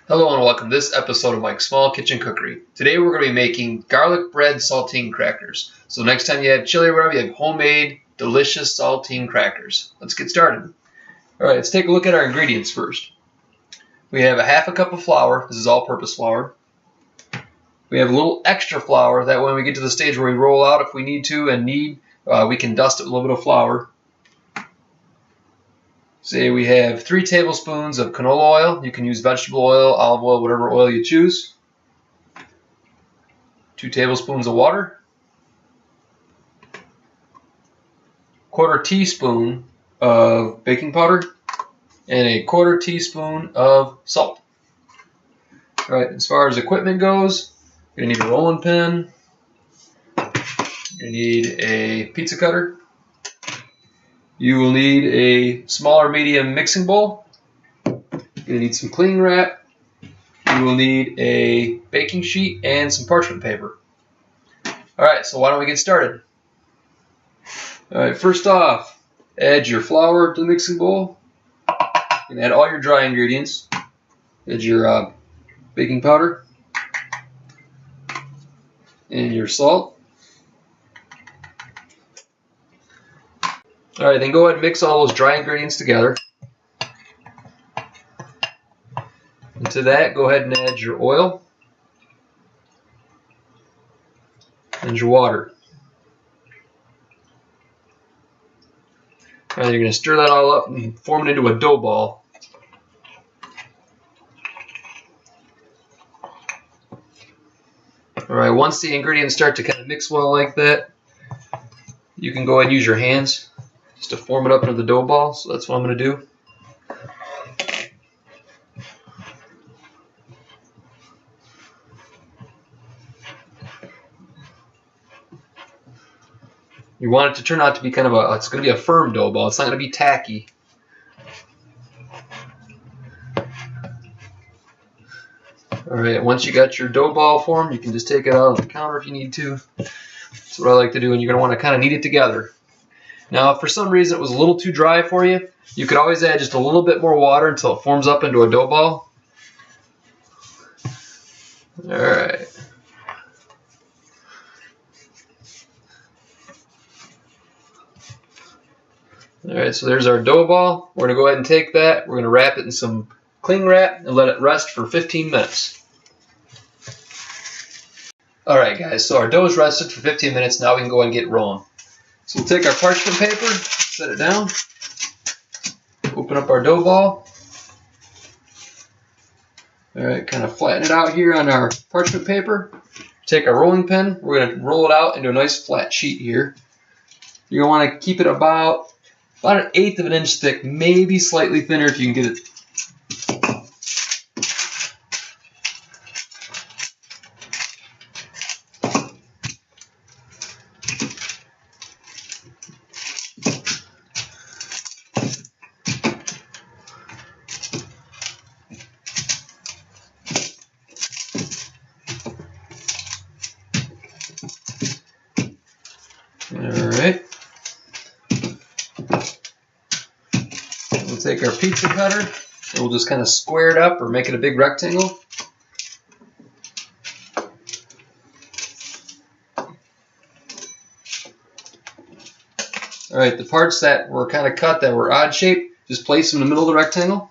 Hello and welcome to this episode of Mike's Small Kitchen Cookery. Today we're going to be making garlic bread saltine crackers. So next time you have chili or whatever, you have homemade, delicious saltine crackers. Let's get started. Alright, let's take a look at our ingredients first. We have a half a cup of flour. This is all-purpose flour. We have a little extra flour. That way when we get to the stage where we roll out, if we need to and we can dust it with a little bit of flour. Say we have 3 tablespoons of canola oil. You can use vegetable oil, olive oil, whatever oil you choose. 2 tablespoons of water. 1/4 teaspoon of baking powder. And a 1/4 teaspoon of salt. Alright, as far as equipment goes, you're going to need a rolling pin. You're going to need a pizza cutter. You will need a small or medium mixing bowl. You're going to need some cling wrap. You will need a baking sheet and some parchment paper. Alright, so why don't we get started? Alright, first off, add your flour to the mixing bowl. You can add all your dry ingredients. Add your baking powder and your salt. Alright, then go ahead and mix all those dry ingredients together. And to that, go ahead and add your oil and your water. Alright, you're going to stir that all up and form it into a dough ball. Alright, once the ingredients start to kind of mix well like that, you can go ahead and use your hands just to form it up into the dough ball. So that's what I'm going to do. You want it to turn out to be kind of it's going to be a firm dough ball. It's not going to be tacky. Alright, once you got your dough ball formed, you can just take it out on the counter if you need to. That's what I like to do, and you're going to want to kind of knead it together. Now, if for some reason it was a little too dry for you, you could always add just a little bit more water until it forms up into a dough ball. Alright. Alright, so there's our dough ball. We're going to go ahead and take that. We're going to wrap it in some cling wrap and let it rest for 15 minutes. Alright guys, so our dough is rested for 15 minutes. Now we can go ahead and get rolling. So we'll take our parchment paper, set it down, open up our dough ball. Alright, kind of flatten it out here on our parchment paper. Take our rolling pin, we're going to roll it out into a nice flat sheet here. You're going to want to keep it about 1/8 of an inch thick, maybe slightly thinner if you can get it. Alright. We'll take our pizza cutter and we'll just kind of square it up or make it a big rectangle. Alright, the parts that were kind of cut that were odd shaped, just place them in the middle of the rectangle.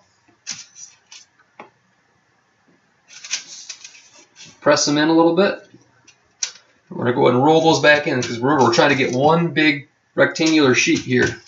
Press them in a little bit. We're going to go ahead and roll those back in because we're trying to get one big rectangular sheet here.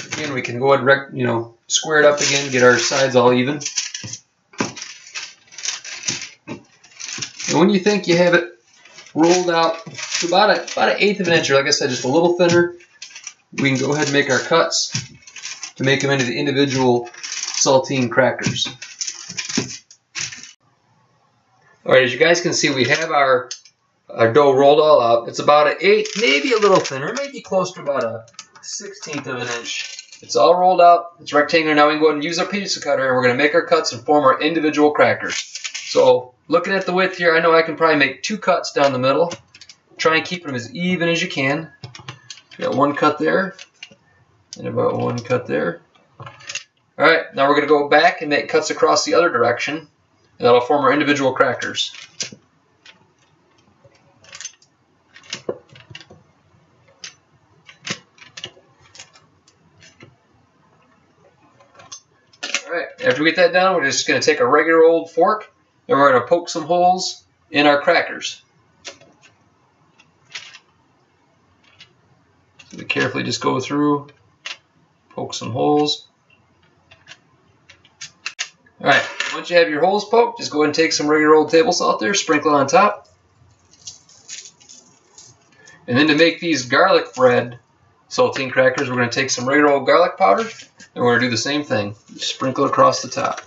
Again, we can go ahead and square it up again, get our sides all even. And when you think you have it rolled out to about an 1/8 of an inch, or like I said, just a little thinner, we can go ahead and make our cuts to make them into the individual saltine crackers. Alright, as you guys can see, we have our dough rolled all up. It's about an 1/8, maybe a little thinner, maybe close to about a 1/16 of an inch. It's all rolled up. It's rectangular. Now we can go ahead and use our pizza cutter, and we're going to make our cuts and form our individual crackers. So looking at the width here, I know I can probably make 2 cuts down the middle. Try and keep them as even as you can. Got 1 cut there, and about 1 cut there. Alright, now we're going to go back and make cuts across the other direction, and that'll form our individual crackers. Alright, after we get that done, we're just going to take a regular old fork, and we're going to poke some holes in our crackers. So we carefully just go through, poke some holes. Alright, once you have your holes poked, just go ahead and take some regular old table salt there, sprinkle it on top. And then to make these garlic bread saltine crackers, we're going to take some regular old garlic powder, and we're going to do the same thing. Sprinkle it across the top.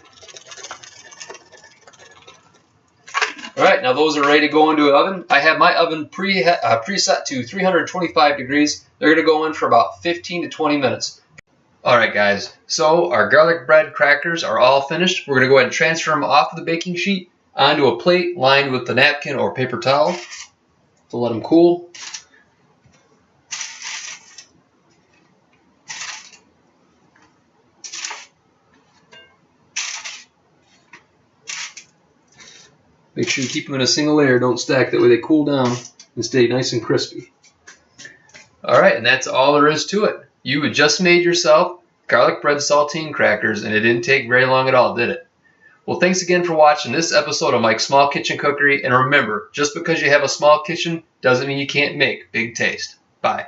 Alright, now those are ready to go into an oven. I have my oven preset to 325 degrees. They're going to go in for about 15 to 20 minutes. Alright guys, so our garlic bread crackers are all finished. We're going to go ahead and transfer them off of the baking sheet onto a plate lined with a napkin or paper towel to let them cool. Make sure you keep them in a single layer, don't stack, that way they cool down and stay nice and crispy. Alright, and that's all there is to it. You had just made yourself garlic bread saltine crackers, and it didn't take very long at all, did it? Well, thanks again for watching this episode of Mike's Small Kitchen Cookery, and remember, just because you have a small kitchen doesn't mean you can't make big taste. Bye.